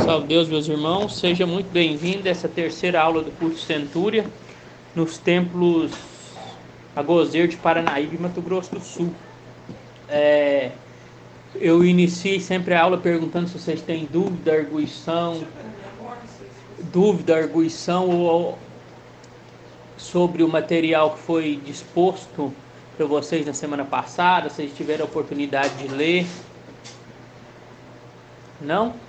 Salve Deus, meus irmãos, seja muito bem-vindo a essa terceira aula do curso Centúria, nos templos Agozeiro de Paranaíba e Mato Grosso do Sul. Eu iniciei sempre a aula perguntando se vocês têm dúvida, arguição ou sobre o material que foi disposto para vocês na semana passada, se vocês tiveram a oportunidade de ler. Não?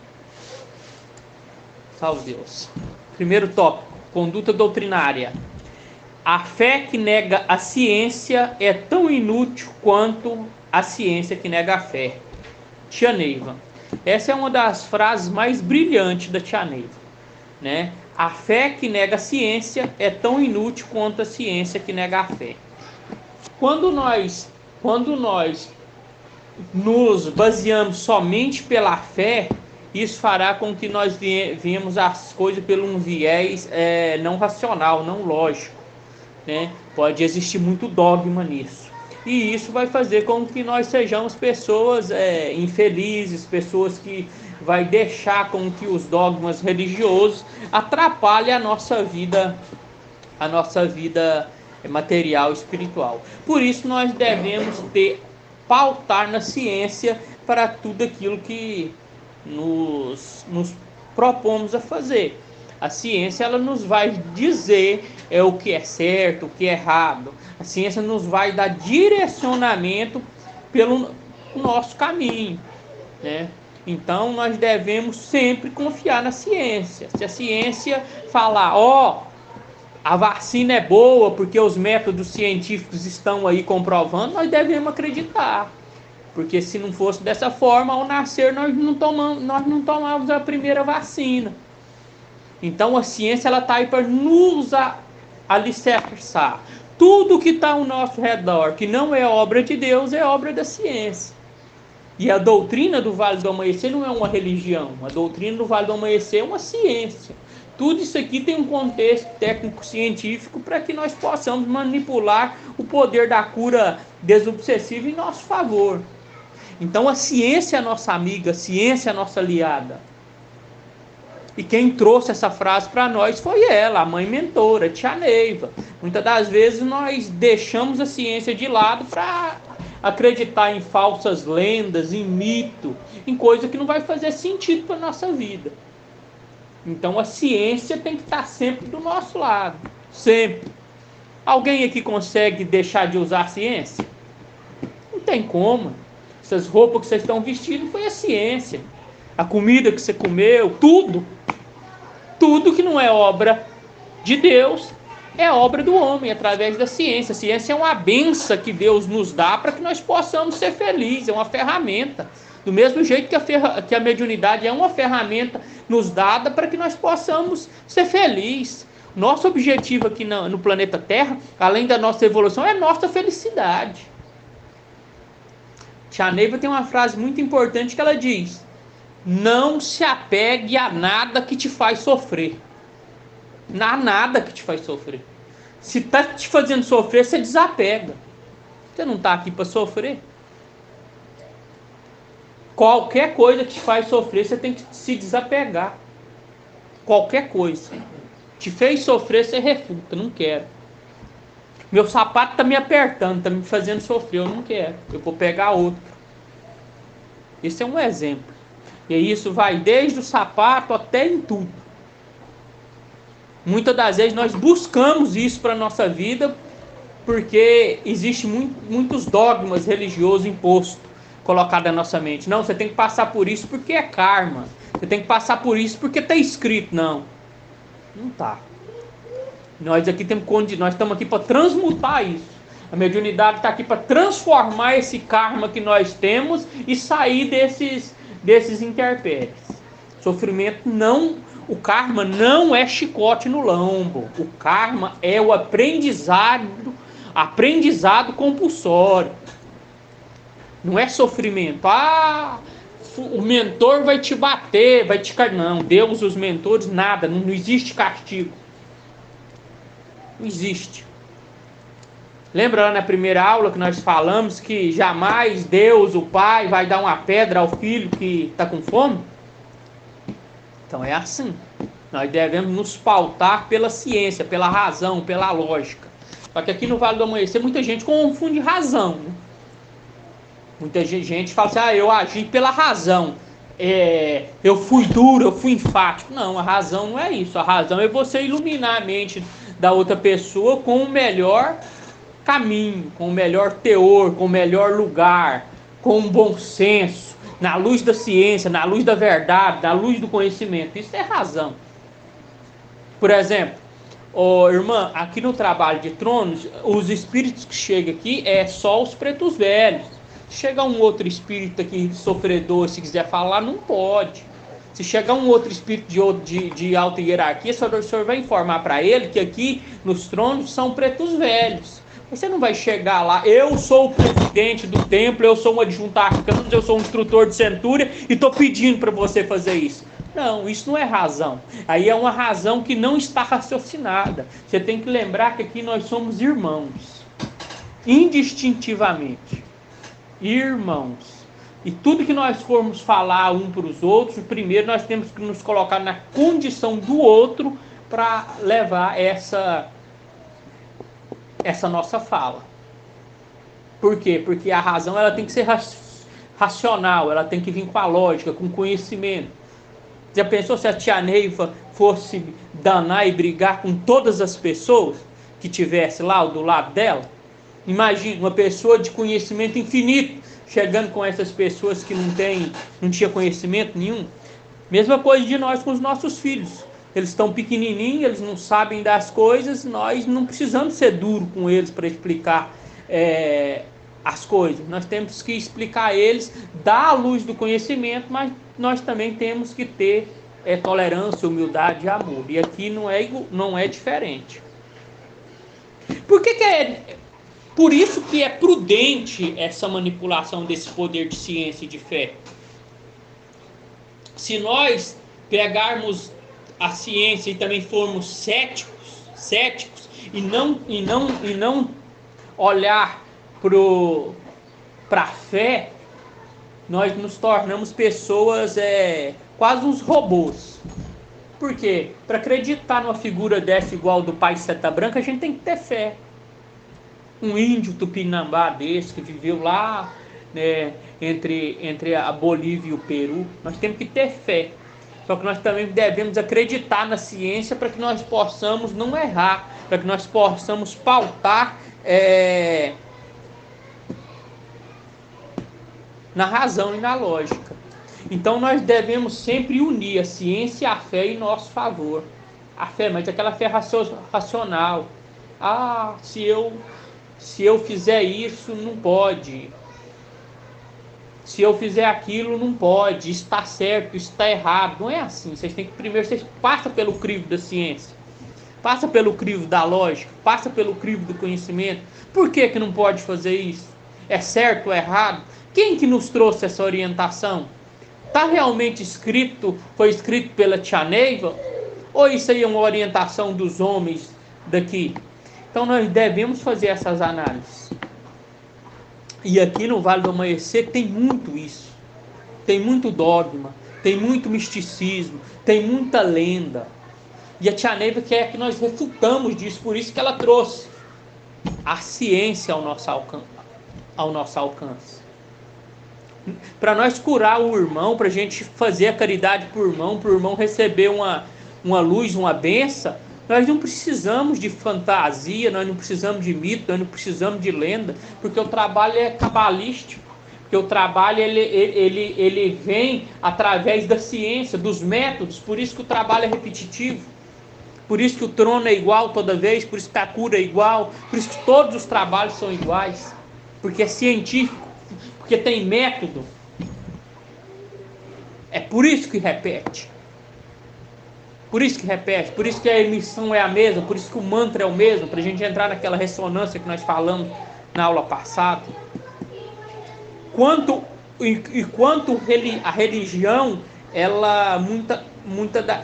Salve Deus. Primeiro tópico, conduta doutrinária. A fé que nega a ciência é tão inútil quanto a ciência que nega a fé. Tia Neiva. Essa é uma das frases mais brilhantes da Tia Neiva, né? A fé que nega a ciência é tão inútil quanto a ciência que nega a fé. Quando nós nos baseamos somente pela fé, isso fará com que nós vemos as coisas por um viés não racional, não lógico, né? Pode existir muito dogma nisso. E isso vai fazer com que nós sejamos pessoas infelizes, pessoas que vai deixar com que os dogmas religiosos atrapalhem a nossa vida material e espiritual. Por isso nós devemos pautar na ciência para tudo aquilo que nos propomos a fazer. A ciência ela nos vai dizer o que é certo, o que é errado. A ciência nos vai dar direcionamento pelo nosso caminho, né? Então nós devemos sempre confiar na ciência. Se a ciência falar, a vacina é boa porque os métodos científicos estão aí comprovando, nós devemos acreditar. Porque se não fosse dessa forma, ao nascer nós não tomávamos a primeira vacina. Então a ciência está aí para nos alicerçar. Tudo que está ao nosso redor, que não é obra de Deus, é obra da ciência. E a doutrina do Vale do Amanhecer não é uma religião. A doutrina do Vale do Amanhecer é uma ciência. Tudo isso aqui tem um contexto técnico-científico para que nós possamos manipular o poder da cura desobsessiva em nosso favor. Então a ciência é a nossa amiga, a ciência é a nossa aliada. E quem trouxe essa frase para nós foi ela, a mãe mentora, Tia Neiva. Muitas das vezes nós deixamos a ciência de lado para acreditar em falsas lendas, em mito, em coisa que não vai fazer sentido para a nossa vida. Então a ciência tem que estar sempre do nosso lado, sempre. Alguém aqui consegue deixar de usar a ciência? Não tem como. Essas roupas que vocês estão vestindo foi a ciência. A comida que você comeu, tudo que não é obra de Deus é obra do homem, através da ciência. A ciência é uma benção que Deus nos dá para que nós possamos ser felizes, é uma ferramenta. Do mesmo jeito que a mediunidade é uma ferramenta nos dada para que nós possamos ser felizes. Nosso objetivo aqui no planeta Terra, além da nossa evolução, é a nossa felicidade. Tia Neiva tem uma frase muito importante que ela diz: não se apegue a nada que te faz sofrer. Não há nada que te faz sofrer. Se está te fazendo sofrer, você desapega. Você não está aqui para sofrer. Qualquer coisa que te faz sofrer, você tem que se desapegar. Qualquer coisa. Te fez sofrer, você refuta. Não quero. Meu sapato está me apertando, está me fazendo sofrer. Eu não quero. Eu vou pegar outro. Esse é um exemplo. E isso vai desde o sapato até em tudo. Muitas das vezes nós buscamos isso para a nossa vida porque existe muitos dogmas religiosos impostos, colocados na nossa mente. Não, você tem que passar por isso porque é karma. Você tem que passar por isso porque está escrito. Não está. Nós estamos aqui para transmutar isso. A mediunidade está aqui para transformar esse karma que nós temos e sair desses intempéries. Sofrimento o karma não é chicote no lombo. O karma é o aprendizado compulsório. Não é sofrimento. O mentor vai te bater, vai te cair. Não, Deus, os mentores, nada. Não existe castigo. Não existe. Lembra lá na primeira aula que nós falamos que jamais Deus, o Pai, vai dar uma pedra ao filho que está com fome? Então é assim. Nós devemos nos pautar pela ciência, pela razão, pela lógica. Só que aqui no Vale do Amanhecer muita gente confunde razão, né? Muita gente fala assim, eu agi pela razão. Eu fui duro, eu fui enfático. Não, a razão não é isso. A razão é você iluminar a mente da outra pessoa com o melhor caminho, com o melhor teor, com o melhor lugar, com um bom senso, na luz da ciência, na luz da verdade, na luz do conhecimento. Isso é razão. Por exemplo, irmã, aqui no Trabalho de Tronos, os espíritos que chegam aqui é só os pretos velhos. Se chegar um outro espírito aqui sofredor, se quiser falar, não pode. Se chegar um outro espírito de alta hierarquia, o senhor vai informar para ele que aqui nos tronos são pretos velhos. Você não vai chegar lá, eu sou o presidente do templo, eu sou um adjunto arcano, eu sou um instrutor de centúria e estou pedindo para você fazer isso. Não, isso não é razão. Aí é uma razão que não está raciocinada. Você tem que lembrar que aqui nós somos irmãos, indistintivamente. Irmãos. E tudo que nós formos falar um para os outros, primeiro nós temos que nos colocar na condição do outro para levar essa nossa fala. Por quê? Porque a razão ela tem que ser racional, ela tem que vir com a lógica, com conhecimento. Já pensou se a tia Neiva fosse danar e brigar com todas as pessoas que tivesse lá do lado dela? Imagina uma pessoa de conhecimento infinito chegando com essas pessoas que não tinha conhecimento nenhum. Mesma coisa de nós com os nossos filhos. Eles estão pequenininhos, eles não sabem das coisas, nós não precisamos ser duros com eles para explicar as coisas. Nós temos que explicar a eles, dar a luz do conhecimento, mas nós também temos que ter tolerância, humildade e amor. E aqui não é diferente. Por isso que é prudente essa manipulação desse poder de ciência e de fé. Se nós pegarmos a ciência e também formos céticos e não olhar para a fé, nós nos tornamos pessoas quase uns robôs. Por quê? Para acreditar numa figura dessa igual do pai Seta Branca, a gente tem que ter fé. Um índio tupinambá desse que viveu lá, né, entre a Bolívia e o Peru, nós temos que ter fé. Só que nós também devemos acreditar na ciência para que nós possamos não errar, para que nós possamos pautar na razão e na lógica. Então nós devemos sempre unir a ciência e a fé em nosso favor. A fé, mas aquela fé racional. Se eu fizer isso, não pode. Se eu fizer aquilo, não pode. Está certo, está errado. Não é assim. Vocês passam pelo crivo da ciência. Passa pelo crivo da lógica. Passa pelo crivo do conhecimento. Por que não pode fazer isso? É certo ou errado? Quem que nos trouxe essa orientação? Está realmente foi escrito pela tia Neiva? Ou isso aí é uma orientação dos homens daqui? Então nós devemos fazer essas análises. E aqui no Vale do Amanhecer tem muito isso. Tem muito dogma, tem muito misticismo, tem muita lenda. E a tia Neiva quer que nós refutamos disso, por isso que ela trouxe a ciência ao nosso alcance. Para nós curar o irmão, para a gente fazer a caridade para o irmão receber uma luz, uma bênção, nós não precisamos de fantasia, nós não precisamos de mito, nós não precisamos de lenda, porque o trabalho é cabalístico, porque o trabalho ele vem através da ciência, dos métodos, por isso que o trabalho é repetitivo, por isso que o trono é igual toda vez, por isso que a cura é igual, por isso que todos os trabalhos são iguais, porque é científico, porque tem método. É por isso que repete. Por isso que a emissão é a mesma, por isso que o mantra é o mesmo, para a gente entrar naquela ressonância que nós falamos na aula passada. Quanto a religião,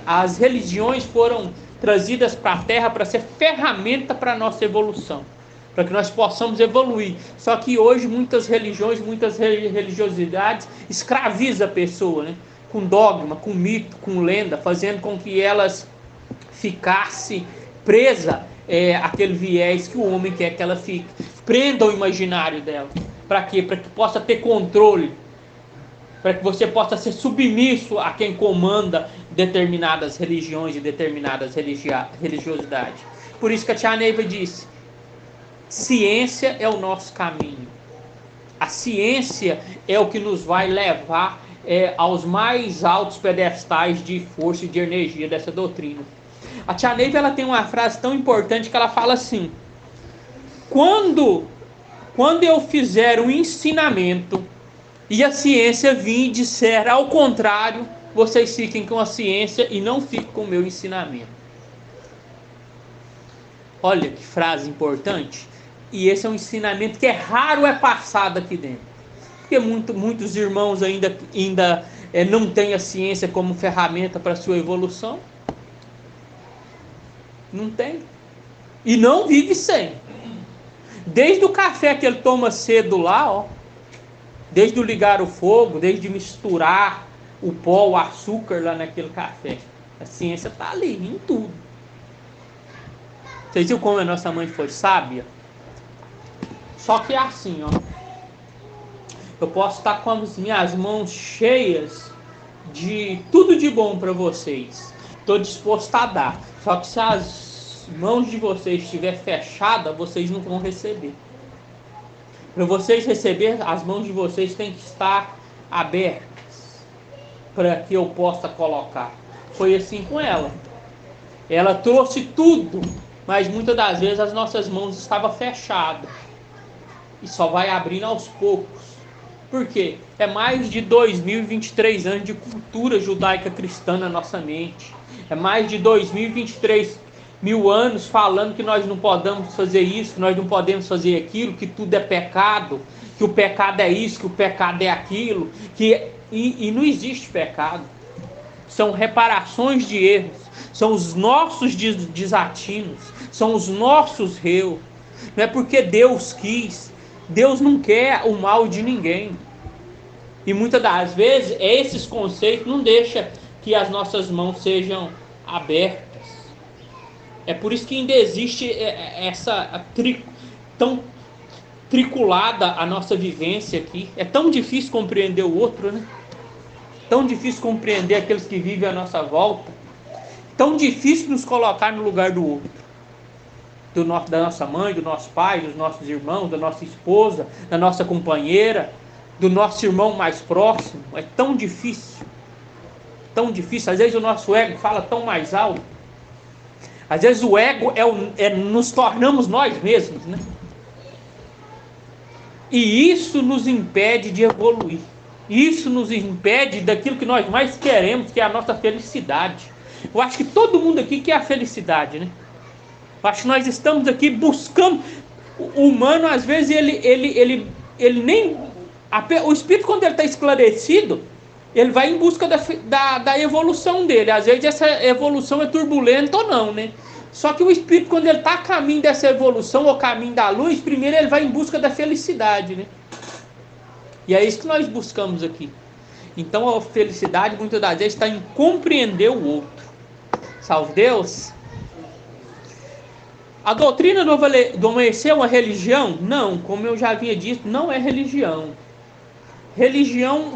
as religiões foram trazidas para a Terra para ser ferramenta para a nossa evolução, para que nós possamos evoluir. Só que hoje muitas religiões, muitas religiosidades escravizam a pessoa, né? com dogma, com mito, com lenda, fazendo com que elas ficassem presas àquele viés que o homem quer que ela fique. Prenda o imaginário dela. Para quê? Para que possa ter controle. Para que você possa ser submisso a quem comanda determinadas religiões e determinadas religiosidades. Por isso que a tia Neiva disse: ciência é o nosso caminho. A ciência é o que nos vai levar aos mais altos pedestais de força e de energia dessa doutrina. A tia Neiva, ela tem uma frase tão importante que ela fala assim: quando eu fizer um ensinamento e a ciência vir e disser ao contrário, vocês fiquem com a ciência e não fiquem com o meu ensinamento. Olha que frase importante. E esse é um ensinamento que raro passado aqui dentro. Porque muitos irmãos ainda não têm a ciência como ferramenta para a sua evolução. Não tem. E não vive sem. Desde o café que ele toma cedo lá, ó, desde o ligar o fogo, desde misturar o pó, o açúcar lá naquele café. A ciência está ali, em tudo. Vocês viram como a nossa mãe foi sábia? Só que é assim, ó. Eu posso estar com as minhas mãos cheias de tudo de bom para vocês. Estou disposto a dar. Só que se as mãos de vocês estiverem fechadas, vocês não vão receber. Para vocês receber, as mãos de vocês têm que estar abertas para que eu possa colocar. Foi assim com ela. Ela trouxe tudo, mas muitas das vezes as nossas mãos estavam fechadas. E só vai abrindo aos poucos. Por quê? É mais de 2023 anos de cultura judaica cristã na nossa mente. É mais de 2023 mil anos falando que nós não podemos fazer isso, que nós não podemos fazer aquilo, que tudo é pecado, que o pecado é isso, que o pecado é aquilo, e não existe pecado. São reparações de erros, são os nossos desatinos, são os nossos erros. Não é porque Deus quis, Deus não quer o mal de ninguém. E muitas das vezes esses conceitos não deixam que as nossas mãos sejam abertas. É por isso que ainda existe essa tão triculada a nossa vivência aqui. É tão difícil compreender o outro, né? Tão difícil compreender aqueles que vivem à nossa volta. Tão difícil nos colocar no lugar do outro. Da nossa mãe, do nosso pai, dos nossos irmãos, da nossa esposa, da nossa companheira, do nosso irmão mais próximo. É tão difícil. Tão difícil. Às vezes o nosso ego fala tão mais alto. Às vezes o ego nos tornamos nós mesmos, né? E isso nos impede de evoluir. Isso nos impede daquilo que nós mais queremos, que é a nossa felicidade. Eu acho que todo mundo aqui quer a felicidade, né? Eu acho que nós estamos aqui buscando. O humano, às vezes, ele nem... O espírito, quando ele está esclarecido, ele vai em busca da evolução dele. Às vezes essa evolução é turbulenta ou não, né? Só que o espírito, quando ele está a caminho dessa evolução, ou caminho da luz, primeiro ele vai em busca da felicidade, né? E é isso que nós buscamos aqui. Então a felicidade, muitas das vezes, está em compreender o outro. Salve Deus! A doutrina do amanhecer é uma religião? Não, como eu já havia dito, não é religião. Religião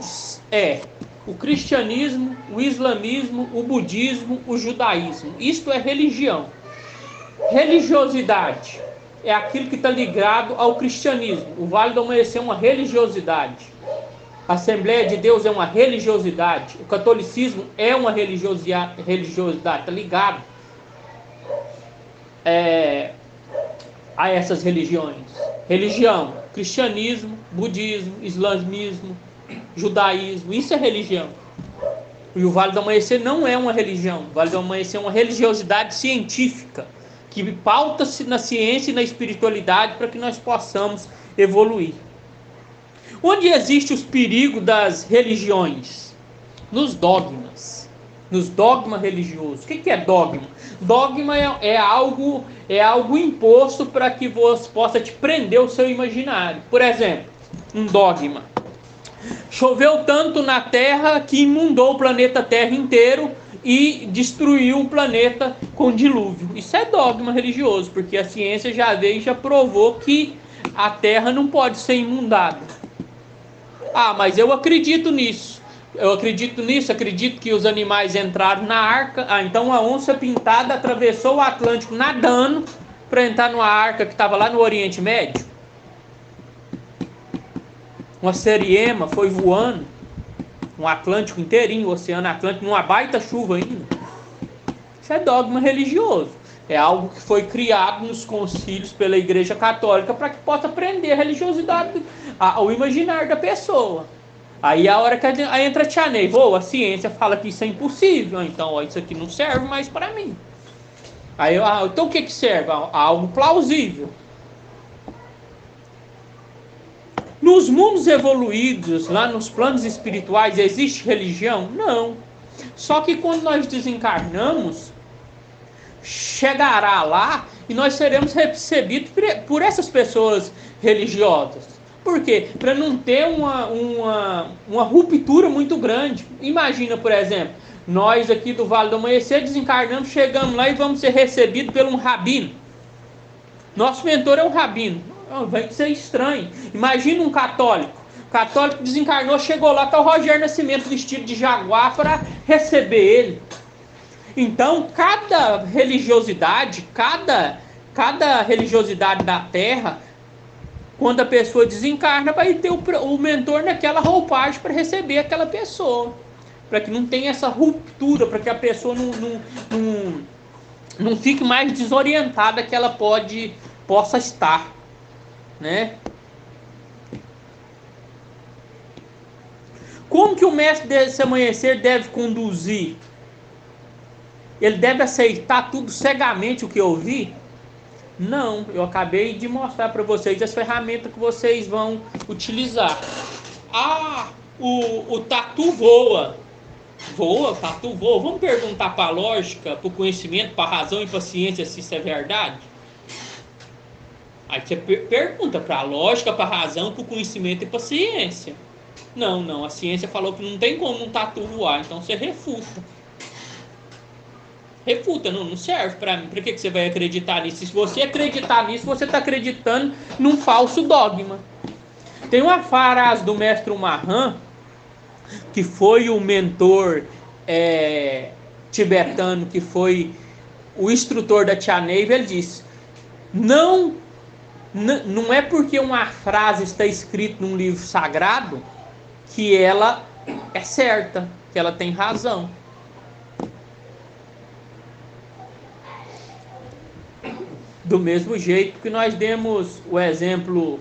é o cristianismo, o islamismo, o budismo, o judaísmo. Isto é religião. Religiosidade é aquilo que está ligado ao cristianismo. O Vale do Amanhecer é uma religiosidade. A Assembleia de Deus é uma religiosidade. O catolicismo é uma religiosidade. Está ligado a essas religiões. Religião, cristianismo, budismo, islamismo, judaísmo, isso é religião. E o Vale do Amanhecer não é uma religião. O Vale do Amanhecer é uma religiosidade científica, que pauta-se na ciência e na espiritualidade para que nós possamos evoluir. Onde existe os perigos das religiões? Nos dogmas. Nos dogmas religiosos. O que é dogma? Dogma é algo imposto para que você possa te prender o seu imaginário. Por exemplo, um dogma. Choveu tanto na Terra que inundou o planeta Terra inteiro e destruiu o planeta com dilúvio. Isso é dogma religioso, porque a ciência já veio e já provou que a Terra não pode ser inundada. Ah, mas eu acredito nisso. Acredito que os animais entraram na arca. Ah, então a onça pintada atravessou o Atlântico nadando para entrar numa arca que estava lá no Oriente Médio. Uma seriema foi voando um Atlântico inteirinho, o Oceano Atlântico, numa baita chuva ainda. Isso é dogma religioso. É algo que foi criado nos concílios pela Igreja Católica para que possa prender a religiosidade ao imaginário da pessoa. Aí a hora que entra a tia Ney, a ciência fala que isso é impossível, então isso aqui não serve mais para mim. Aí, então o que serve? Algo plausível. Nos mundos evoluídos, lá nos planos espirituais, existe religião? Não. Só que quando nós desencarnamos, chegará lá e nós seremos recebidos por essas pessoas religiosas. Por quê? Para não ter uma ruptura muito grande. Imagina, por exemplo, nós aqui do Vale do Amanhecer desencarnamos, chegamos lá e vamos ser recebidos por um rabino. Nosso mentor é um rabino. Vai ser estranho. Imagina um católico. O católico desencarnou, chegou lá, está o Rogério Nascimento vestido de jaguar para receber ele. Então, cada religiosidade da Terra, quando a pessoa desencarna, vai ter o mentor naquela roupagem para receber aquela pessoa. Para que não tenha essa ruptura, para que a pessoa não fique mais desorientada que ela possa estar. Né? Como que o mestre desse amanhecer deve conduzir? Ele deve aceitar tudo cegamente o que ouvi? Não, eu acabei de mostrar para vocês as ferramentas que vocês vão utilizar. O tatu voa. O tatu voa. Vamos perguntar para a lógica, para o conhecimento, para a razão e para a ciência se isso é verdade? Aí você pergunta para a lógica, para a razão, para o conhecimento e para a ciência. Não, a ciência falou que não tem como um tatu voar, então você refuta. Não serve para mim. Para que você vai acreditar nisso? Se você acreditar nisso, você está acreditando num falso dogma. Tem uma frase do mestre Mahan, que foi o mentor tibetano, que foi o instrutor da Tia Neiva. Ele disse: não é porque uma frase está escrita num livro sagrado que ela é certa, que ela tem razão. Do mesmo jeito que nós demos o exemplo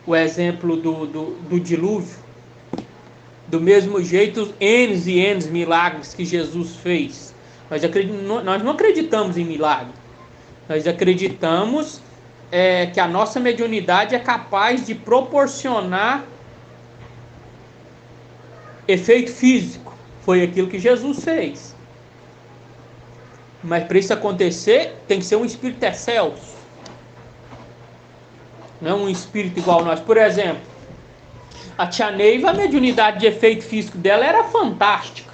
do dilúvio, do mesmo jeito, N e N milagres que Jesus fez. Nós não acreditamos em milagre. Nós acreditamos que a nossa mediunidade é capaz de proporcionar efeito físico. Foi aquilo que Jesus fez. Mas para isso acontecer, tem que ser um espírito excelso. Não é um espírito igual a nós. Por exemplo, a Tia Neiva, a mediunidade de efeito físico dela era fantástica.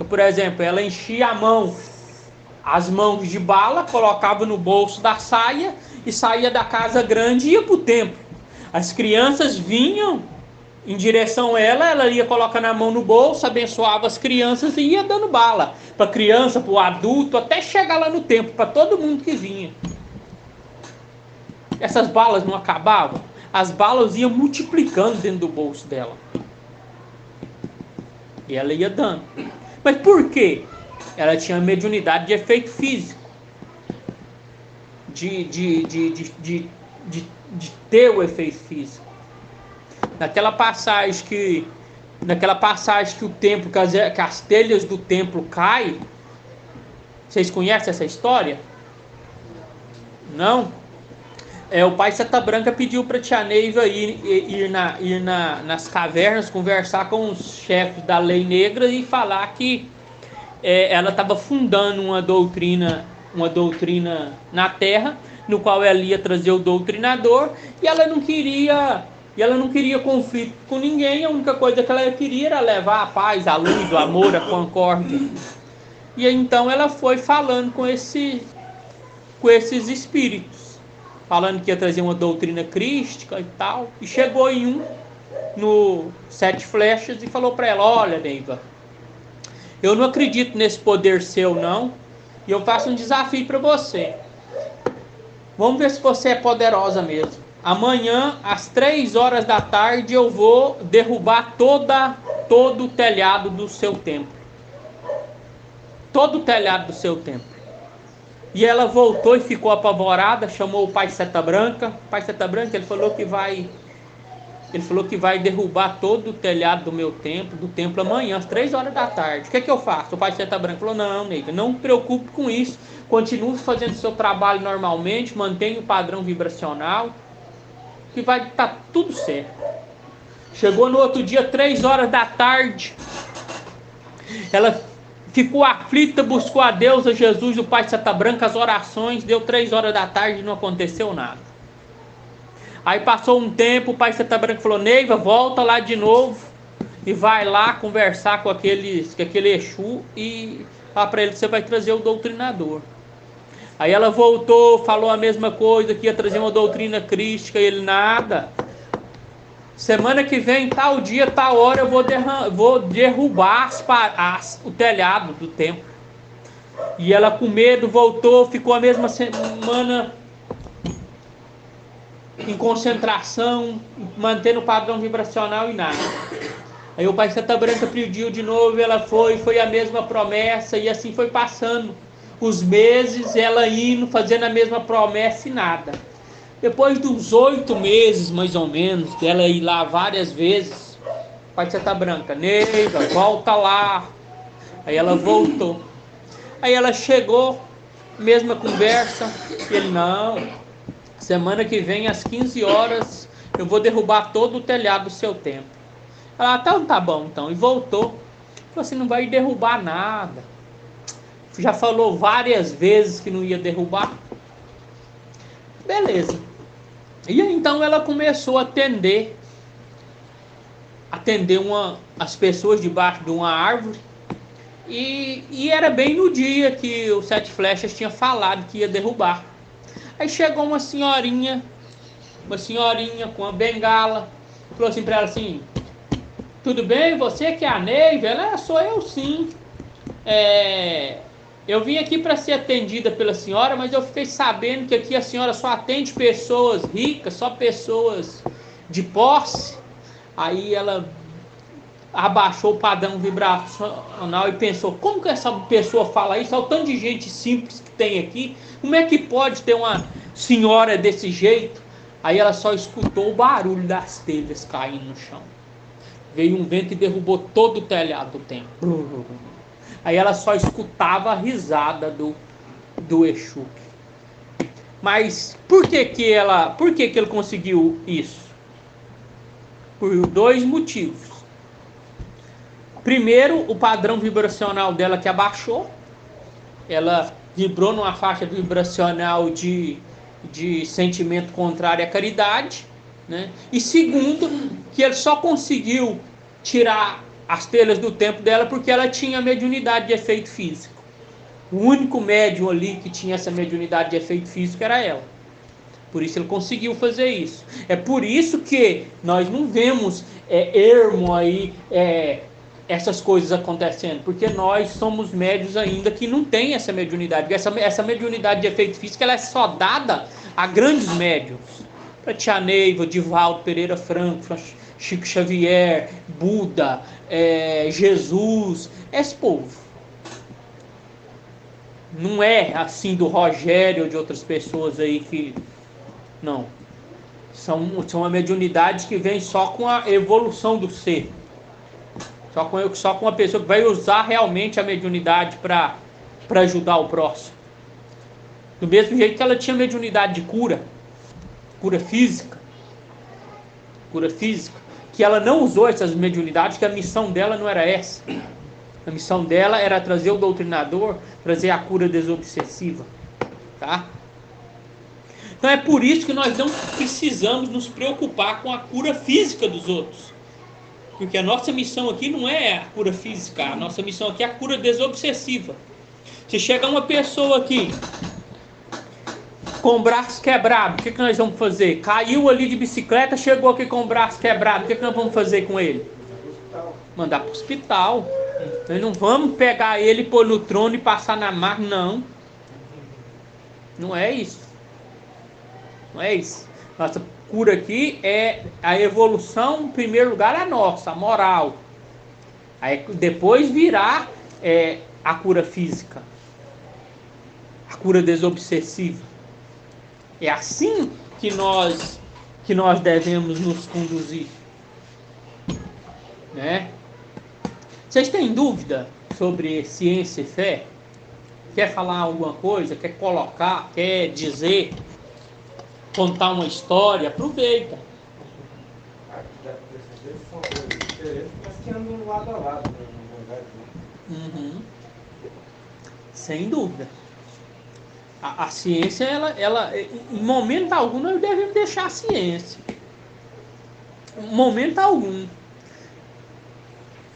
Por exemplo, ela enchia as mãos de bala, colocava no bolso da saia e saía da casa grande e ia para o templo. As crianças vinham em direção a ela ia colocando a mão no bolso, abençoava as crianças e ia dando bala para a criança, para o adulto, até chegar lá no templo, para todo mundo que vinha. Essas balas não acabavam, as balas iam multiplicando dentro do bolso dela. E ela ia dando. Mas por quê? Ela tinha mediunidade de efeito físico. De ter o efeito físico. Naquela passagem que o templo, que as telhas do templo caem. Vocês conhecem essa história? Não? O pai Seta Branca pediu para a Tia Neiva ir nas cavernas, conversar com os chefes da lei negra e falar que ela estava fundando uma doutrina na Terra, no qual ela ia trazer o doutrinador, e ela não queria conflito com ninguém. A única coisa que ela queria era levar a paz, a luz, o amor, a concórdia. E então ela foi falando com esses espíritos, falando que ia trazer uma doutrina crística e tal, e chegou em no Sete Flechas e falou para ela: olha, Neiva, eu não acredito nesse poder seu não, e eu faço um desafio para você. Vamos ver se você é poderosa mesmo. Amanhã, às 3 horas da tarde, eu vou derrubar todo o telhado do seu templo. Todo o telhado do seu templo. E ela voltou e ficou apavorada, chamou o pai Seta Branca. O pai Seta Branca, ele falou que vai derrubar todo o telhado do meu templo, do templo amanhã, às 3 horas da tarde. O que é que eu faço? O pai Seta Branca falou: não, Neiva, não me preocupe com isso. Continue fazendo seu trabalho normalmente, mantenha o padrão vibracional, que vai estar tudo certo. Chegou no outro dia, 3 horas da tarde, ela ficou aflita, buscou a Deus, a Jesus, o pai Seta Branca, as orações. Deu 3 horas da tarde e não aconteceu nada. Aí passou um tempo, o pai Seta Branca falou: Neiva, volta lá de novo e vai lá conversar com aquele Exu e fala para ele que você vai trazer o doutrinador. Aí ela voltou, falou a mesma coisa, que ia trazer uma doutrina crística, e ele: nada. Semana que vem, tal dia, tal hora, eu vou derrubar o telhado do templo. E ela, com medo, voltou, ficou a mesma semana em concentração, mantendo o padrão vibracional e nada. Aí o pai Seta Branca pediu de novo, ela foi a mesma promessa, e assim foi passando os meses, ela indo, fazendo a mesma promessa e nada. Depois dos 8 meses, mais ou menos, dela ir lá várias vezes, o pai Seta Branca: Neiva, volta lá. Aí ela voltou. Aí ela chegou, mesma conversa, e ele: não, semana que vem, às 15 horas, eu vou derrubar todo o telhado do seu templo. Ela: então tá bom, então. E voltou. Você não vai derrubar nada. Já falou várias vezes que não ia derrubar. Beleza. E aí, então ela começou a atender as pessoas debaixo de uma árvore. E era bem no dia que o Sete Flechas tinha falado que ia derrubar. Aí chegou uma senhorinha com uma bengala, falou assim para ela assim: tudo bem, você que é a Neiva? Ela: sou eu sim. Eu vim aqui para ser atendida pela senhora, mas eu fiquei sabendo que aqui a senhora só atende pessoas ricas, só pessoas de posse. Aí ela abaixou o padrão vibracional e pensou: como que essa pessoa fala isso? Olha o tanto de gente simples que tem aqui, como é que pode ter uma senhora desse jeito? Aí ela só escutou o barulho das telhas caindo no chão. Veio um vento e derrubou todo o telhado do templo. Aí ela só escutava a risada do Exu. Mas por que ele conseguiu isso? Por 2 motivos. Primeiro, o padrão vibracional dela que abaixou. Ela vibrou numa faixa vibracional de sentimento contrário à caridade, né? E segundo, que ele só conseguiu tirar as telhas do templo dela porque ela tinha mediunidade de efeito físico. O único médium ali que tinha essa mediunidade de efeito físico era ela. Por isso ele conseguiu fazer isso. É por isso que nós não vemos ermo aí, essas coisas acontecendo, porque nós somos médios ainda que não tem essa mediunidade. Essa mediunidade de efeito físico, ela é só dada a grandes médios. Para Tia Neiva, Divaldo Pereira Franco, Chico Xavier, Buda, Jesus, esse povo. Não é assim do Rogério ou de outras pessoas aí que... Não. São uma mediunidade que vem só com a evolução do ser. Só com uma pessoa que vai usar realmente a mediunidade para ajudar o próximo. Do mesmo jeito que ela tinha mediunidade de cura física, que ela não usou essas mediunidades, que a missão dela não era essa. A missão dela era trazer o doutrinador, trazer a cura desobsessiva, tá? Então é por isso que nós não precisamos nos preocupar com a cura física dos outros. Porque a nossa missão aqui não é a cura física, a nossa missão aqui é a cura desobsessiva. Se chegar uma pessoa aqui com o braço quebrado, o que nós vamos fazer? Caiu ali de bicicleta, chegou aqui com o braço quebrado, o que nós vamos fazer com ele? Mandar para o hospital. Nós não vamos pegar ele, pôr no trono e passar na máquina, não. Não é isso. Não é isso. Nossa cura aqui é a evolução, em primeiro lugar, a nossa, a moral. Aí depois virá a cura física. A cura desobsessiva. É assim que nós devemos nos conduzir. Né? Vocês têm dúvida sobre ciência e fé? Quer falar alguma coisa? Quer colocar? Quer dizer? Contar uma história? Aproveita. São coisas diferentes, mas que andam lado a lado, né? Uhum. Sem dúvida. A ciência, ela, em momento algum, nós devemos deixar a ciência. Em momento algum.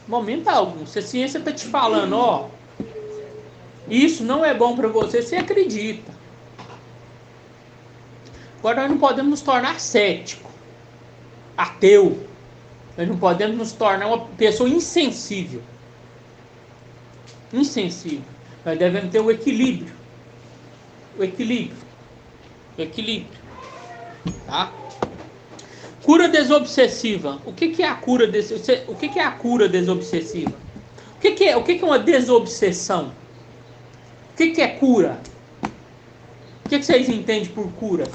Momento algum. Se a ciência está te falando, ó, isso não é bom para você, você acredita. Agora nós não podemos nos tornar cético, ateu. Nós não podemos nos tornar uma pessoa insensível. Insensível. Nós devemos ter o equilíbrio. O equilíbrio. O equilíbrio. Tá? Cura desobsessiva. O que é a cura desobsessiva? O que é a cura desobsessiva? O que é uma desobsessão? O que é cura? O que vocês entendem por cura?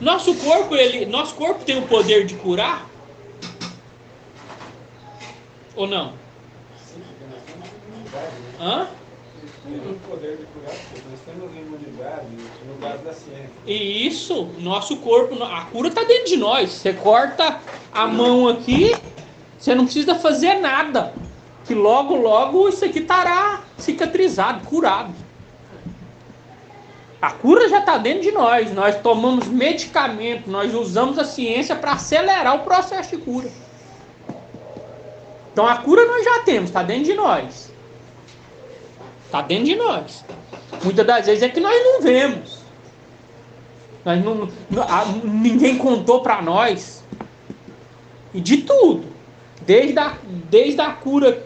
Nosso corpo tem o poder de curar? Ou não? Hã? Tem o poder de curar, nós temos imunidade no caso da ciência. E isso, nosso corpo, a cura está dentro de nós. Você corta a mão aqui, você não precisa fazer nada. Que logo, logo isso aqui estará cicatrizado, curado. A cura já está dentro de nós. Nós tomamos medicamento, nós usamos a ciência para acelerar o processo de cura. Então a cura nós já temos, está dentro de nós. Está dentro de nós. Muitas das vezes é que nós não vemos. Ninguém contou para nós. E de tudo. Desde a cura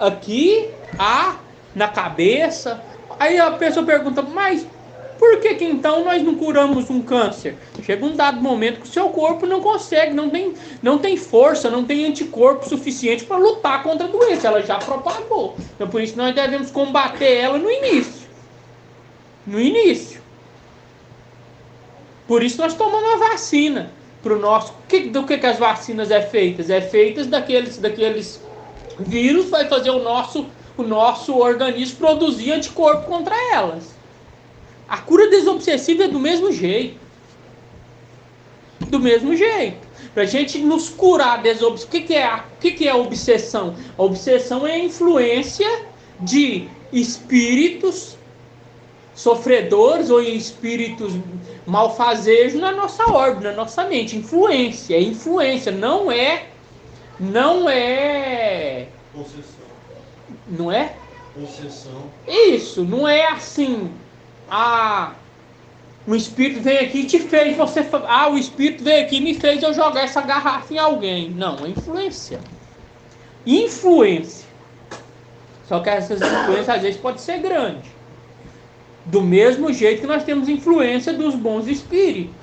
aqui, na cabeça. Aí a pessoa pergunta, mas por que então nós não curamos um câncer? Chega um dado momento que o seu corpo não consegue, não tem força, não tem anticorpo suficiente para lutar contra a doença. Ela já propagou. Então por isso nós devemos combater ela no início. No início. Por isso nós tomamos a vacina. Pro nosso, do que as vacinas é feitas? É feitas daqueles vírus, vai fazer o nosso organismo produzir anticorpo contra elas. A cura desobsessiva é do mesmo jeito. Do mesmo jeito. Para a gente nos curar desobsessiva. O que é a obsessão? A obsessão é a influência de espíritos sofredores ou espíritos malfazejos na nossa ordem, na nossa mente. Influência. É influência. Não é. Possessão. Não é? Possessão. Isso. Não é assim. O espírito veio aqui e te fez você... o espírito veio aqui e me fez eu jogar essa garrafa em alguém. Não, é influência. Influência. Só que essas influências às vezes podem ser grandes. Do mesmo jeito que nós temos influência dos bons espíritos.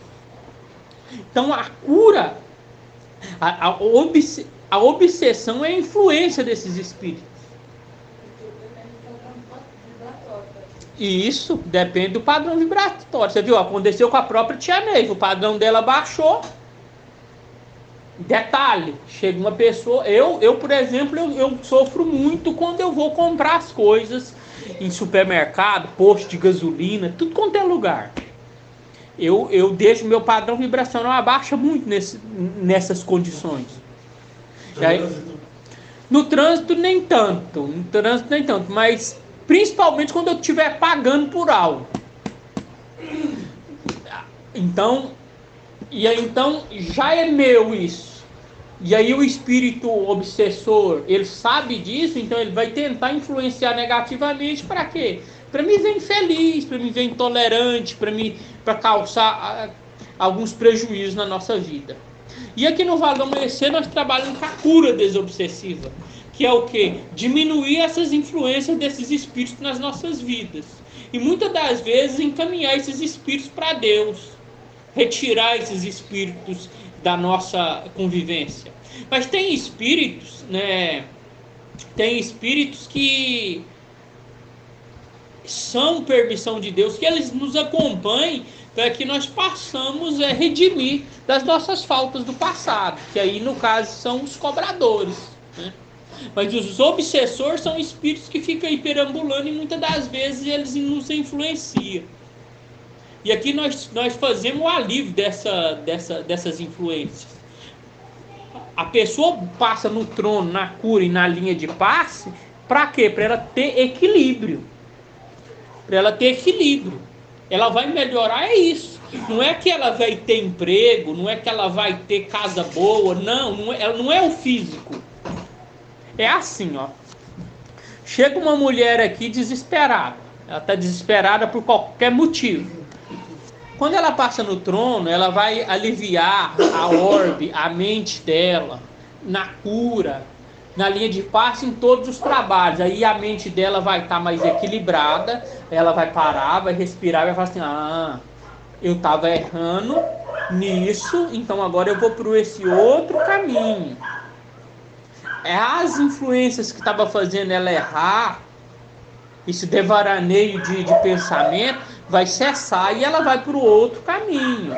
Então a cura, a obsessão é a influência desses espíritos. E isso depende do padrão vibratório. Você viu? Aconteceu com a própria tia Neiva. O padrão dela baixou. Detalhe, chega uma pessoa... Eu por exemplo, eu sofro muito quando eu vou comprar as coisas em supermercado, posto de gasolina, tudo quanto é lugar. Eu deixo meu padrão vibracional abaixa muito nessas condições. No trânsito nem tanto. Mas... principalmente quando eu estiver pagando por algo. Então, então já é meu isso. E aí o espírito obsessor, ele sabe disso, então ele vai tentar influenciar negativamente para quê? Para me ver infeliz, para me ver intolerante, para causar alguns prejuízos na nossa vida. E aqui no Vale do Amanhecer nós trabalhamos com a cura desobsessiva, que é o quê? Diminuir essas influências desses espíritos nas nossas vidas. E muitas das vezes encaminhar esses espíritos para Deus. Retirar esses espíritos da nossa convivência. Mas tem espíritos, né? Tem espíritos que são permissão de Deus, que eles nos acompanhem para que nós possamos redimir das nossas faltas do passado, que aí no caso são os cobradores, né? Mas os obsessores são espíritos que ficam aí perambulando e muitas das vezes eles nos influenciam. E aqui nós fazemos o alívio dessas influências. A pessoa passa no trono, na cura e na linha de passe, para quê? Para ela ter equilíbrio. Para ela ter equilíbrio. Ela vai melhorar, é isso. Não é que ela vai ter emprego, não é que ela vai ter casa boa, ela não é o físico. É assim, ó. Chega uma mulher aqui desesperada. Ela está desesperada por qualquer motivo. Quando ela passa no trono, ela vai aliviar a orbe, a mente dela, na cura, na linha de passe, em todos os trabalhos. Aí a mente dela vai estar mais equilibrada, ela vai parar, vai respirar, vai falar assim, eu estava errando nisso, então agora eu vou por esse outro caminho. As influências que estavam fazendo ela errar, esse devaraneio de pensamento, vai cessar e ela vai para o outro caminho.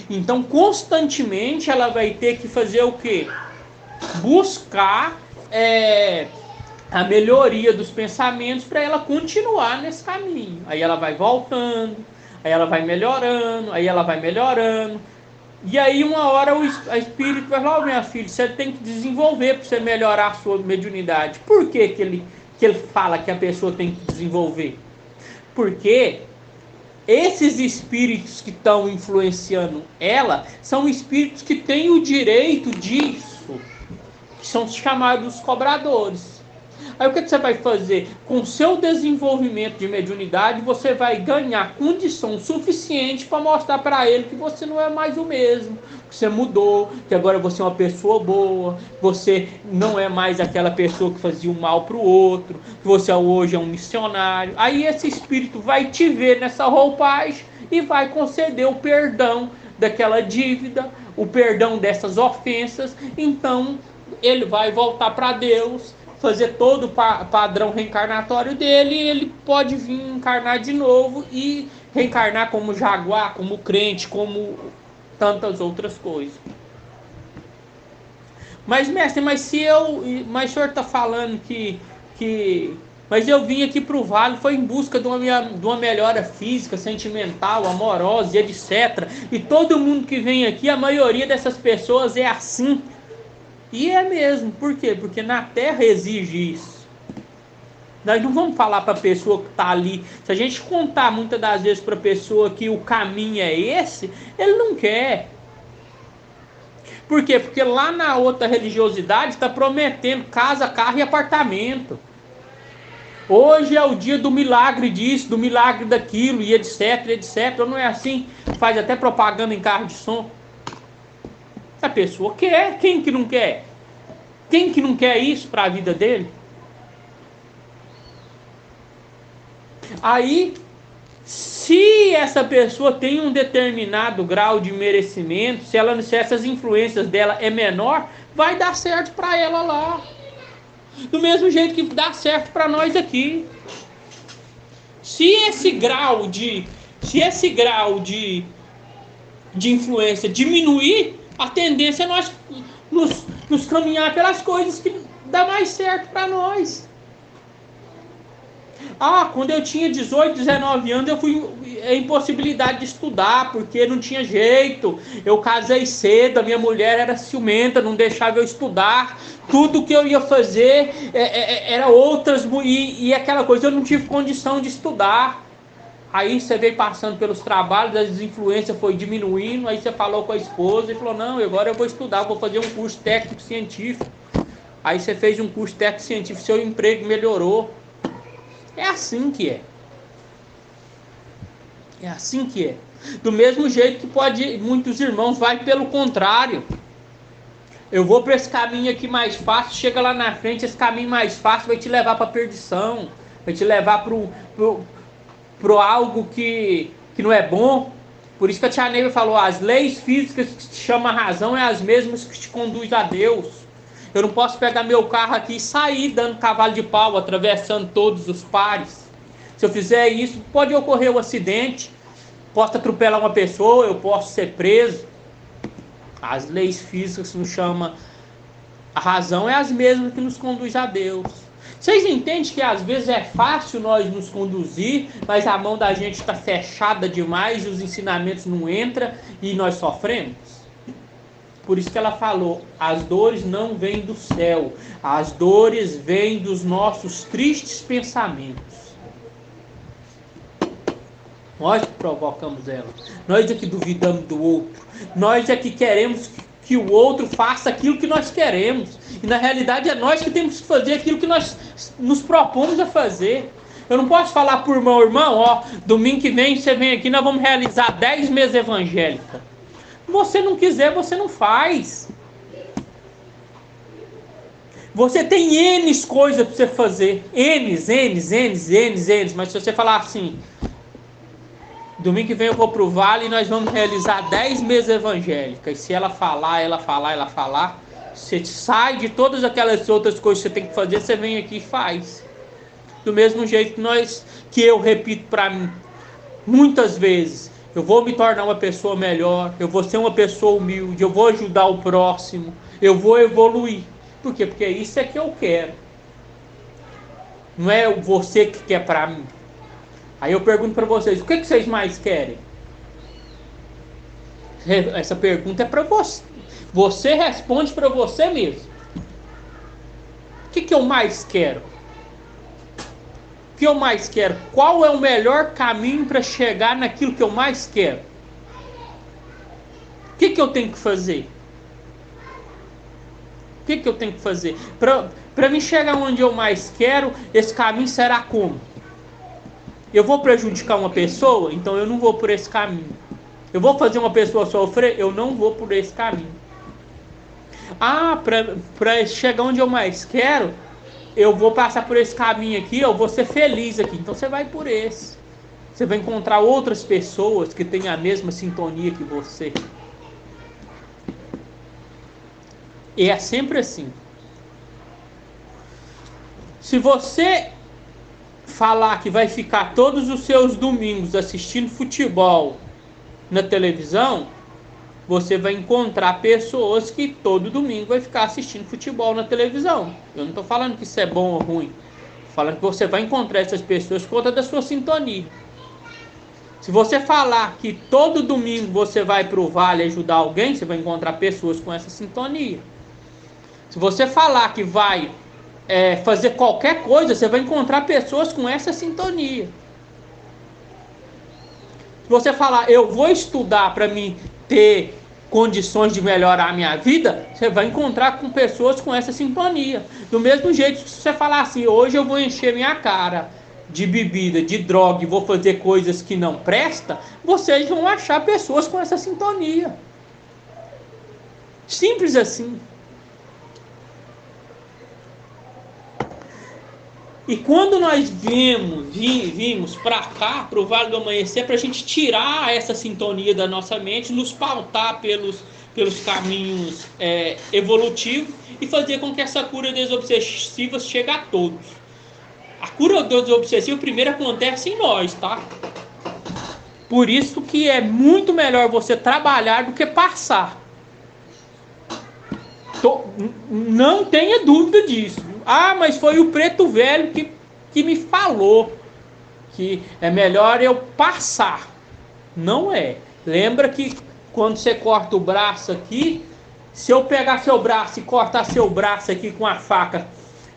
Então, constantemente, ela vai ter que fazer o quê? Buscar a melhoria dos pensamentos para ela continuar nesse caminho. Aí ela vai voltando, aí ela vai melhorando, aí ela vai melhorando. E aí, uma hora, a espírito vai falar, minha filha, você tem que desenvolver para você melhorar a sua mediunidade. Por que ele fala que a pessoa tem que desenvolver? Porque esses espíritos que estão influenciando ela são espíritos que têm o direito disso, que são chamados cobradores. Aí o que você vai fazer? Com o seu desenvolvimento de mediunidade, você vai ganhar condição suficiente para mostrar para ele que você não é mais o mesmo, que você mudou, que agora você é uma pessoa boa, você não é mais aquela pessoa que fazia o mal para o outro, que você hoje é um missionário. Aí esse espírito vai te ver nessa roupagem e vai conceder o perdão daquela dívida, o perdão dessas ofensas. Então ele vai voltar para Deus, fazer todo o padrão reencarnatório dele, e ele pode vir encarnar de novo e reencarnar como jaguar, como crente, como tantas outras coisas. Mas mestre, mas o senhor está falando mas eu vim aqui para o Vale, foi em busca de uma melhora física, sentimental, amorosa, e etc. E todo mundo que vem aqui, a maioria dessas pessoas é assim. E é mesmo, por quê? Porque na Terra exige isso. Nós não vamos falar para a pessoa que está ali. Se a gente contar muitas das vezes para a pessoa que o caminho é esse, ele não quer. Por quê? Porque lá na outra religiosidade está prometendo casa, carro e apartamento. Hoje é o dia do milagre disso, do milagre daquilo, e etc, etc. Não é assim? Faz até propaganda em carro de som. A pessoa quer, quem que não quer? Quem que não quer isso para a vida dele? Aí, se essa pessoa tem um determinado grau de merecimento, se essas influências dela é menor, vai dar certo para ela lá. Do mesmo jeito que dá certo para nós aqui. Se esse grau de influência diminuir, a tendência é nós nos caminhar pelas coisas que dá mais certo para nós. Quando eu tinha 18, 19 anos, eu fui em impossibilidade de estudar, porque não tinha jeito. Eu casei cedo, a minha mulher era ciumenta, não deixava eu estudar. Tudo que eu ia fazer era outras, e aquela coisa, eu não tive condição de estudar. Aí você veio passando pelos trabalhos, a desinfluência foi diminuindo, aí você falou com a esposa e falou, não, agora eu vou estudar, vou fazer um curso técnico-científico. Aí você fez um curso técnico-científico, seu emprego melhorou. É assim que é. É assim que é. Do mesmo jeito que muitos irmãos vai pelo contrário. Eu vou para esse caminho aqui mais fácil, chega lá na frente, esse caminho mais fácil vai te levar para a perdição, vai te levar para algo que não é bom. Por isso que a tia Neiva falou, as leis físicas que te chamam a razão é as mesmas que te conduzem a Deus. Eu não posso pegar meu carro aqui e sair dando cavalo de pau, atravessando todos os pares. Se eu fizer isso, pode ocorrer um acidente, posso atropelar uma pessoa, eu posso ser preso. As leis físicas nos chamam a razão é as mesmas que nos conduz a Deus. Vocês entendem que às vezes é fácil nós nos conduzir, mas a mão da gente está fechada demais e os ensinamentos não entram e nós sofremos? Por isso que ela falou, as dores não vêm do céu, as dores vêm dos nossos tristes pensamentos. Nós que provocamos elas, nós é que duvidamos do outro, nós é que queremos que o outro faça aquilo que nós queremos. E na realidade é nós que temos que fazer aquilo que nós nos propomos a fazer. Eu não posso falar por irmão, ó, domingo que vem você vem aqui, nós vamos realizar 10 mesas evangélicas. Se você não quiser, você não faz. Você tem N coisas para você fazer. N, mas se você falar assim, domingo que vem eu vou pro Vale e nós vamos realizar 10 mesas evangélicas. E se ela falar, você sai de todas aquelas outras coisas que você tem que fazer, você vem aqui e faz. Do mesmo jeito que eu repito para mim, muitas vezes, eu vou me tornar uma pessoa melhor, eu vou ser uma pessoa humilde, eu vou ajudar o próximo, eu vou evoluir. Por quê? Porque isso é que eu quero. Não é você que quer para mim. Aí eu pergunto para vocês, o que vocês mais querem? Essa pergunta é para você. Você responde para você mesmo. O que eu mais quero? O que eu mais quero? Qual é o melhor caminho para chegar naquilo que eu mais quero? O que eu tenho que fazer? O que eu tenho que fazer? Para mim chegar onde eu mais quero, esse caminho será como? Eu vou prejudicar uma pessoa? Então eu não vou por esse caminho. Eu vou fazer uma pessoa sofrer? Eu não vou por esse caminho. Para chegar onde eu mais quero, eu vou passar por esse caminho aqui, eu vou ser feliz aqui. Então você vai por esse. Você vai encontrar outras pessoas que têm a mesma sintonia que você. E é sempre assim. Se você falar que vai ficar todos os seus domingos assistindo futebol na televisão, você vai encontrar pessoas que todo domingo vai ficar assistindo futebol na televisão. Eu não estou falando que isso é bom ou ruim. Estou falando que você vai encontrar essas pessoas por conta da sua sintonia. Se você falar que todo domingo você vai para o Vale ajudar alguém, você vai encontrar pessoas com essa sintonia. Se você falar que vai fazer qualquer coisa, você vai encontrar pessoas com essa sintonia. Se você falar, eu vou estudar para mim ter condições de melhorar a minha vida, você vai encontrar com pessoas com essa sintonia. Do mesmo jeito, se você falar assim, hoje eu vou encher minha cara de bebida, de droga, e vou fazer coisas que não prestam, vocês vão achar pessoas com essa sintonia. Simples assim. E quando nós vimos para cá, para o Vale do Amanhecer, para a gente tirar essa sintonia da nossa mente, nos pautar pelos caminhos evolutivos e fazer com que essa cura desobsessiva chegue a todos. A cura desobsessiva primeiro acontece em nós, tá? Por isso que é muito melhor você trabalhar do que passar. Não tenha dúvida disso. Mas foi o preto velho que me falou que é melhor eu passar. Não é. Lembra que quando você corta o braço aqui, se eu pegar seu braço e cortar seu braço aqui com a faca,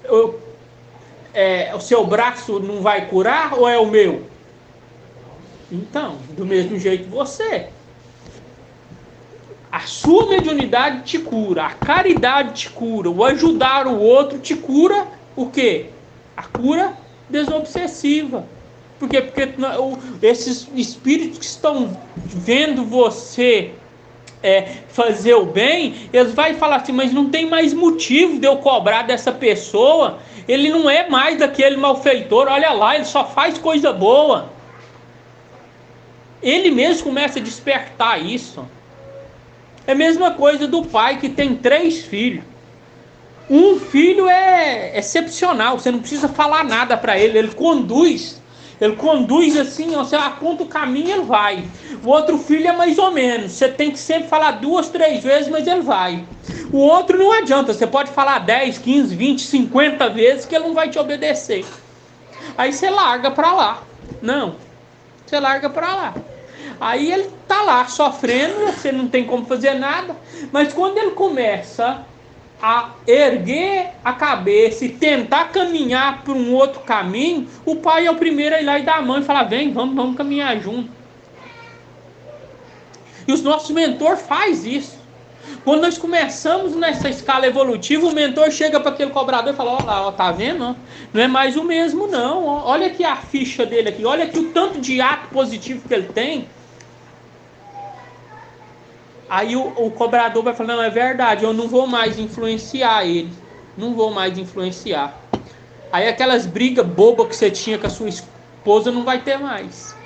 o seu braço não vai curar ou é o meu? Então, do mesmo jeito você. A sua mediunidade te cura, a caridade te cura, o ajudar o outro te cura o quê? A cura desobsessiva. Por quê? Porque esses espíritos que estão vendo você fazer o bem, eles vão falar assim, mas não tem mais motivo de eu cobrar dessa pessoa, ele não é mais daquele malfeitor, olha lá, ele só faz coisa boa. Ele mesmo começa a despertar isso. É a mesma coisa do pai que tem 3 filhos. Um filho é excepcional, você não precisa falar nada para ele, ele conduz assim, ó, você aponta o caminho, ele vai. O outro filho é mais ou menos, você tem que sempre falar 2, 3 vezes, mas ele vai. O outro não adianta, você pode falar 10, 15, 20, 50 vezes que ele não vai te obedecer. Aí você larga para lá. Não, você larga para lá. Aí ele tá lá sofrendo, você não tem como fazer nada, mas quando ele começa a erguer a cabeça e tentar caminhar por um outro caminho, o pai é o primeiro a ir lá e dar a mão e falar, vem, vamos caminhar junto. E os nossos mentores fazem isso. Quando nós começamos nessa escala evolutiva, o mentor chega para aquele cobrador e fala, ó lá, ó, tá vendo? Não é mais o mesmo não, ó. Olha aqui a ficha dele aqui, olha aqui o tanto de ato positivo que ele tem. Aí o cobrador vai falar, não, é verdade, eu não vou mais influenciar ele. Não vou mais influenciar. Aí aquelas brigas bobas que você tinha com a sua esposa não vai ter mais.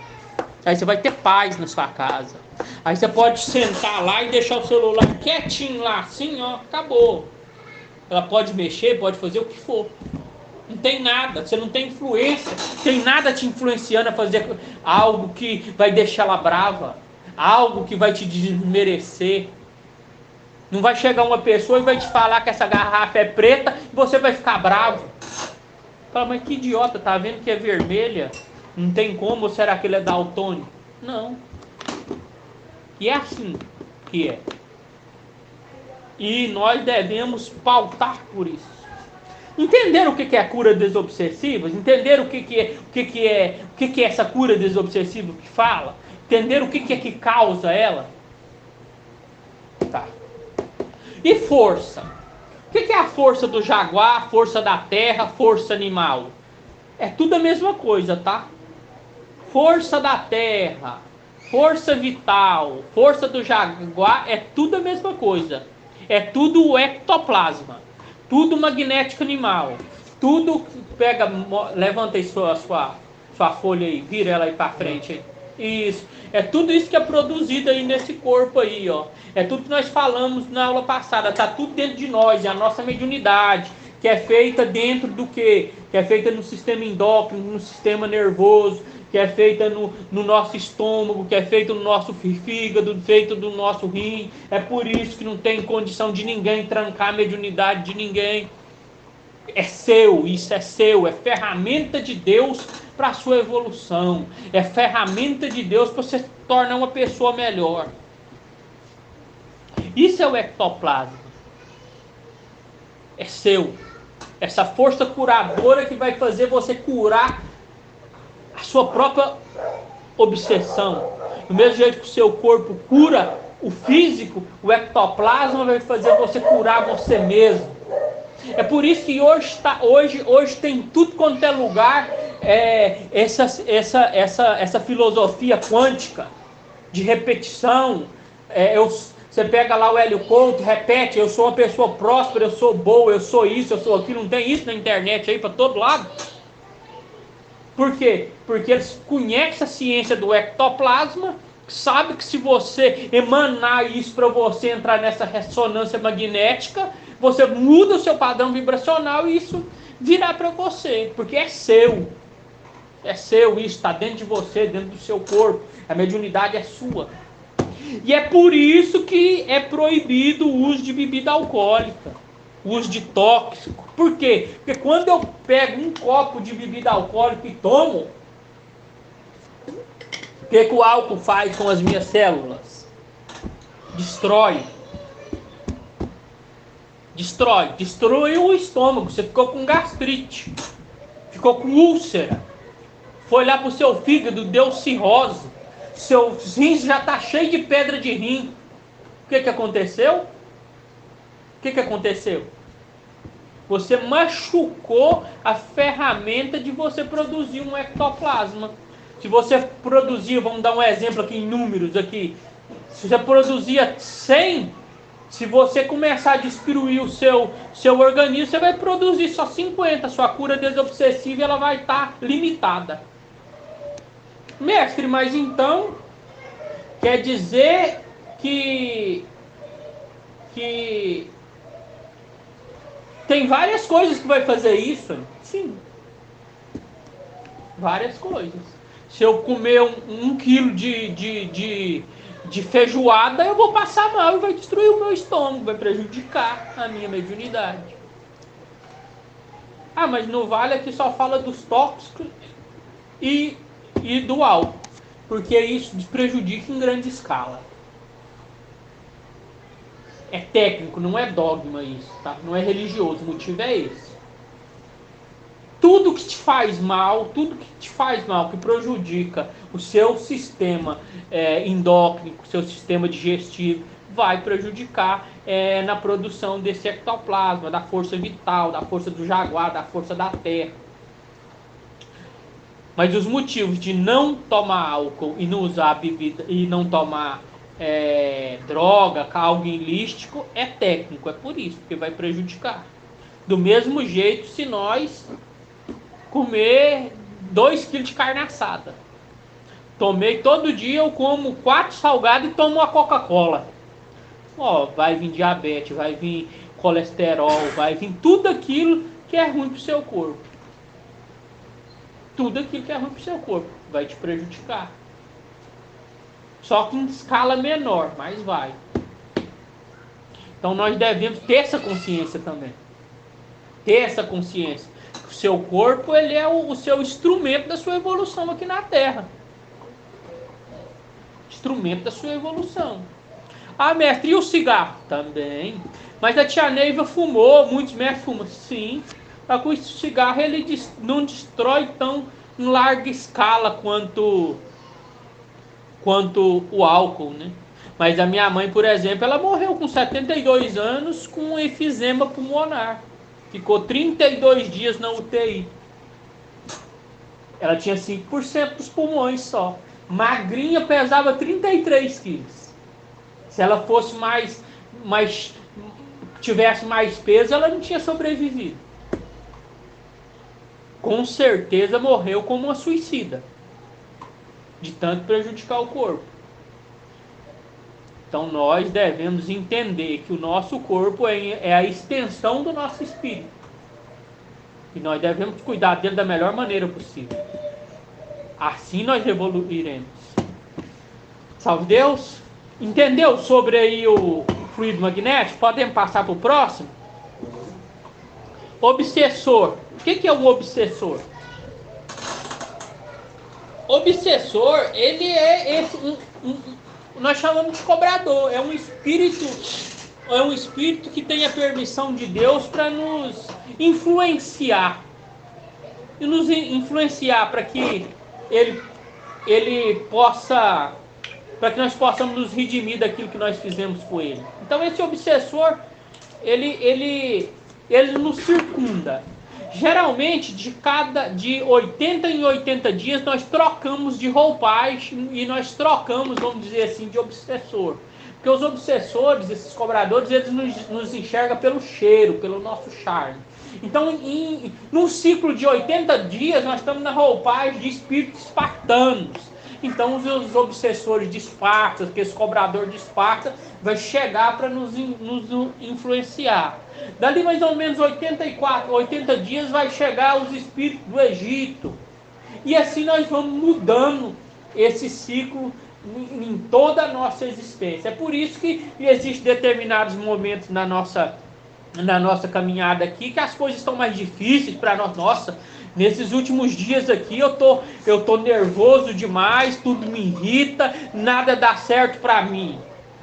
Aí você vai ter paz na sua casa. Aí você pode sentar lá e deixar o celular quietinho lá, assim, ó, acabou. Ela pode mexer, pode fazer o que for. Não tem nada, você não tem influência. Não tem nada te influenciando a fazer algo que vai deixar ela brava. Algo que vai te desmerecer. Não vai chegar uma pessoa e vai te falar que essa garrafa é preta e você vai ficar bravo. Fala, mas que idiota, tá vendo que é vermelha? Não tem como, ou será que ele é daltônico? Não. E é assim que é. E nós devemos pautar por isso. Entenderam o que é a cura desobsessiva? Entenderam o que é essa cura desobsessiva que fala? Entenderam o que é que causa ela? Tá. E força? O que é a força do jaguar, força da terra, força animal? É tudo a mesma coisa, tá? Força da terra, força vital, força do jaguar, é tudo a mesma coisa. É tudo o ectoplasma. Tudo magnético animal. Tudo, pega, levanta aí sua folha aí, vira ela aí para frente aí. Isso, é tudo isso que é produzido aí nesse corpo aí, ó. É tudo que nós falamos na aula passada, tá tudo dentro de nós, é a nossa mediunidade, que é feita dentro do quê? Que é feita no sistema endócrino, no sistema nervoso, que é feita no nosso estômago, que é feita no nosso fígado, feito do nosso rim. É por isso que não tem condição de ninguém trancar a mediunidade de ninguém. É seu, isso é seu, é ferramenta de Deus para a sua evolução, é ferramenta de Deus para você se tornar uma pessoa melhor. Isso é o ectoplasma. É seu. Essa força curadora que vai fazer você curar a sua própria obsessão. Do mesmo jeito que o seu corpo cura o físico, o ectoplasma vai fazer você curar você mesmo. É por isso que hoje tem tudo quanto é lugar essa filosofia quântica de repetição. Você pega lá o Hélio Couto, repete, eu sou uma pessoa próspera, eu sou boa, eu sou isso, eu sou aquilo. Não tem isso na internet aí para todo lado? Por quê? Porque eles conhecem a ciência do ectoplasma, sabe que se você emanar isso para você entrar nessa ressonância magnética, você muda o seu padrão vibracional e isso virá para você, porque é seu. É seu, isso está dentro de você, dentro do seu corpo. A mediunidade é sua. E é por isso que é proibido o uso de bebida alcoólica, o uso de tóxico. Por quê? Porque quando eu pego um copo de bebida alcoólica e tomo, o que o álcool faz com as minhas células? Destrói o estômago, você ficou com gastrite, ficou com úlcera, foi lá para o seu fígado, deu cirrose, Seus rins já está cheio de pedra de rim. O que aconteceu? O que aconteceu? Você machucou a ferramenta de você produzir um ectoplasma. Se você produzia, vamos dar um exemplo aqui em números aqui. Se você produzia 100, se você começar a destruir o seu organismo, você vai produzir só 50. Sua cura desobsessiva ela vai estar limitada. Mestre, mas então quer dizer que tem várias coisas que vai fazer isso? Sim. Várias coisas. Se eu comer um quilo de feijoada, eu vou passar mal e vai destruir o meu estômago, vai prejudicar a minha mediunidade. Ah, mas no Vale aqui só fala dos tóxicos e do álcool, porque isso prejudica em grande escala. É técnico, não é dogma isso, tá? Não é religioso, o motivo é esse. Tudo que te faz mal, que prejudica o seu sistema endócrino, o seu sistema digestivo, vai prejudicar na produção desse ectoplasma, da força vital, da força do jaguar, da força da terra. Mas os motivos de não tomar álcool e não usar bebida e não tomar droga, algo ilícito, é técnico, é por isso, porque vai prejudicar. Do mesmo jeito, se nós comer 2 kg de carne assada. Tomei todo dia, eu como 4 salgados e tomo uma Coca-Cola. Vai vir diabetes, vai vir colesterol, vai vir tudo aquilo que é ruim para o seu corpo. Tudo aquilo que é ruim para o seu corpo vai te prejudicar. Só que em escala menor, mas vai. Então nós devemos ter essa consciência também. Ter essa consciência. O seu corpo ele é o seu instrumento da sua evolução aqui na Terra. Instrumento da sua evolução. Ah, mestre, e o cigarro? Também. Mas a tia Neiva fumou, muitos mestres fumam. Sim. Só que o cigarro ele não destrói tão em larga escala quanto o álcool, né? Mas a minha mãe, por exemplo, ela morreu com 72 anos com enfisema pulmonar. Ficou 32 dias na UTI. Ela tinha 5% dos pulmões só. Magrinha, pesava 33 quilos. Se ela fosse tivesse mais peso, ela não tinha sobrevivido. Com certeza morreu como uma suicida. De tanto prejudicar o corpo. Então nós devemos entender que o nosso corpo é a extensão do nosso espírito. E nós devemos cuidar dele da melhor maneira possível. Assim nós evoluiremos. Salve Deus! Entendeu sobre aí o fluido magnético? Podemos passar para o próximo? Obsessor. O que é o obsessor? Obsessor, ele é nós chamamos de cobrador. É um espírito que tem a permissão de Deus para nos influenciar. E nos influenciar para que ele possa, para que nós possamos nos redimir daquilo que nós fizemos com ele. Então esse obsessor, ele nos circunda. Geralmente, de 80 em 80 dias, nós trocamos de roupagem e nós trocamos, vamos dizer assim, de obsessor. Porque os obsessores, esses cobradores, eles nos enxergam pelo cheiro, pelo nosso charme. Então, num ciclo de 80 dias, nós estamos na roupagem de espíritos espartanos. Então, os obsessores de Esparta, esse cobrador de Esparta, vai chegar para nos influenciar. Dali mais ou menos 80 dias vai chegar os espíritos do Egito. E assim nós vamos mudando esse ciclo em toda a nossa existência. É por isso que existem determinados momentos na nossa caminhada aqui que as coisas estão mais difíceis para nós. Nossa, nesses últimos dias aqui eu tô nervoso demais, tudo me irrita, nada dá certo para mim.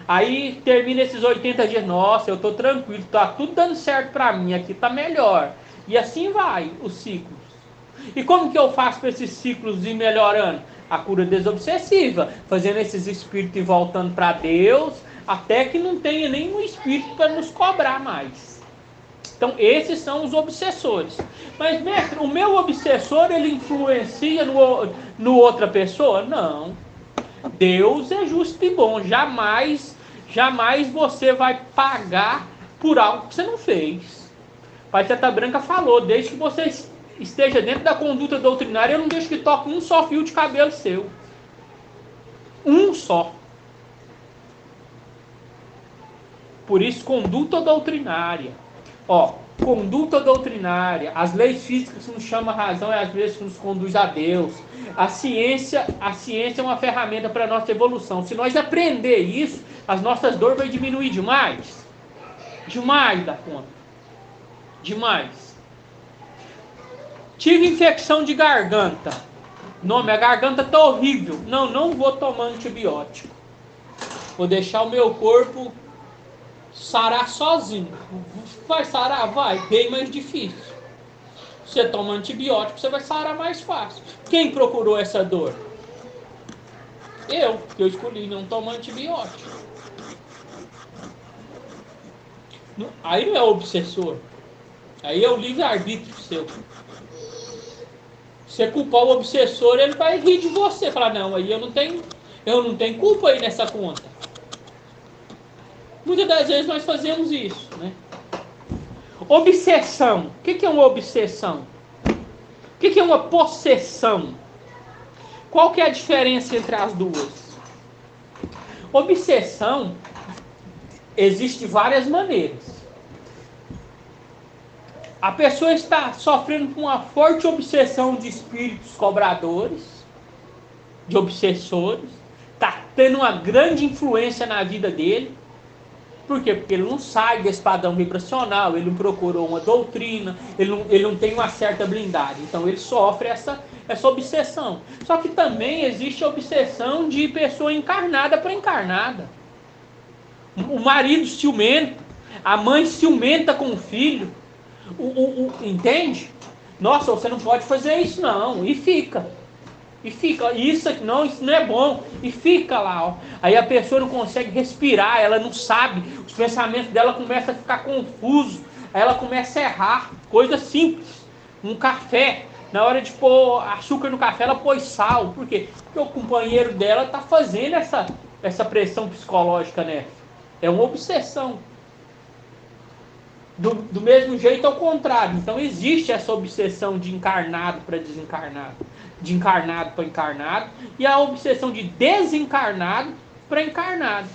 Aí termina esses 80 dias, nossa, eu tô tranquilo, tá tudo dando certo para mim, aqui tá melhor. E assim vai os ciclos. E como que eu faço para esses ciclos ir melhorando? A cura desobsessiva, fazendo esses espíritos ir voltando para Deus, até que não tenha nenhum espírito para nos cobrar mais. Então, esses são os obsessores. Mas, mestre, o meu obsessor, ele influencia no outra pessoa? Não. Deus é justo e bom. Jamais você vai pagar por algo que você não fez. Pai Teta Branca falou, desde que você esteja dentro da conduta doutrinária, eu não deixo que toque um só fio de cabelo seu. Um só. Por isso, conduta doutrinária. Conduta doutrinária. As leis físicas nos chamam a razão e às vezes nos conduz a Deus. A ciência é uma ferramenta para a nossa evolução. Se nós aprender isso, as nossas dores vão diminuir demais. Demais da conta. Demais. Tive infecção de garganta. Não, minha garganta está horrível. Não vou tomar antibiótico. Vou deixar o meu corpo sarar sozinho. Vai sarar? Vai. Bem mais difícil. Você toma antibiótico, você vai sarar mais fácil. Quem procurou essa dor? Eu, que eu escolhi não tomar antibiótico. Aí não é obsessor. Aí é o livre-arbítrio seu. Você culpar o obsessor, ele vai rir de você. Falar, não, aí eu não tenho culpa aí nessa conta. Muitas das vezes nós fazemos isso, né? Obsessão. O que é uma obsessão? O que é uma possessão? Qual que é a diferença entre as duas? Obsessão existe de várias maneiras. A pessoa está sofrendo com uma forte obsessão de espíritos cobradores, de obsessores, está tendo uma grande influência na vida dele. Por quê? Porque ele não sai desse padrão vibracional, ele não procurou uma doutrina, ele não tem uma certa blindagem. Então ele sofre essa obsessão. Só que também existe a obsessão de pessoa encarnada para encarnada. O marido ciumento, a mãe ciumenta com o filho. Entende? Nossa, você não pode fazer isso não. E fica. Isso não é bom. E fica lá. Ó. Aí a pessoa não consegue respirar, ela não sabe. Os pensamentos dela começam a ficar confusos. Aí ela começa a errar. Coisa simples. Um café. Na hora de pôr açúcar no café, ela pôs sal. Por quê? Porque o companheiro dela está fazendo essa pressão psicológica nela. É uma obsessão. Do mesmo jeito, ao contrário. Então, existe essa obsessão de encarnado para desencarnado, de encarnado para encarnado, e a obsessão de desencarnado para encarnado.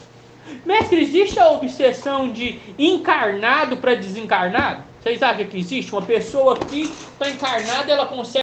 Mestre, existe a obsessão de encarnado para desencarnado? Vocês acham que existe? Uma pessoa que está encarnada, ela consegue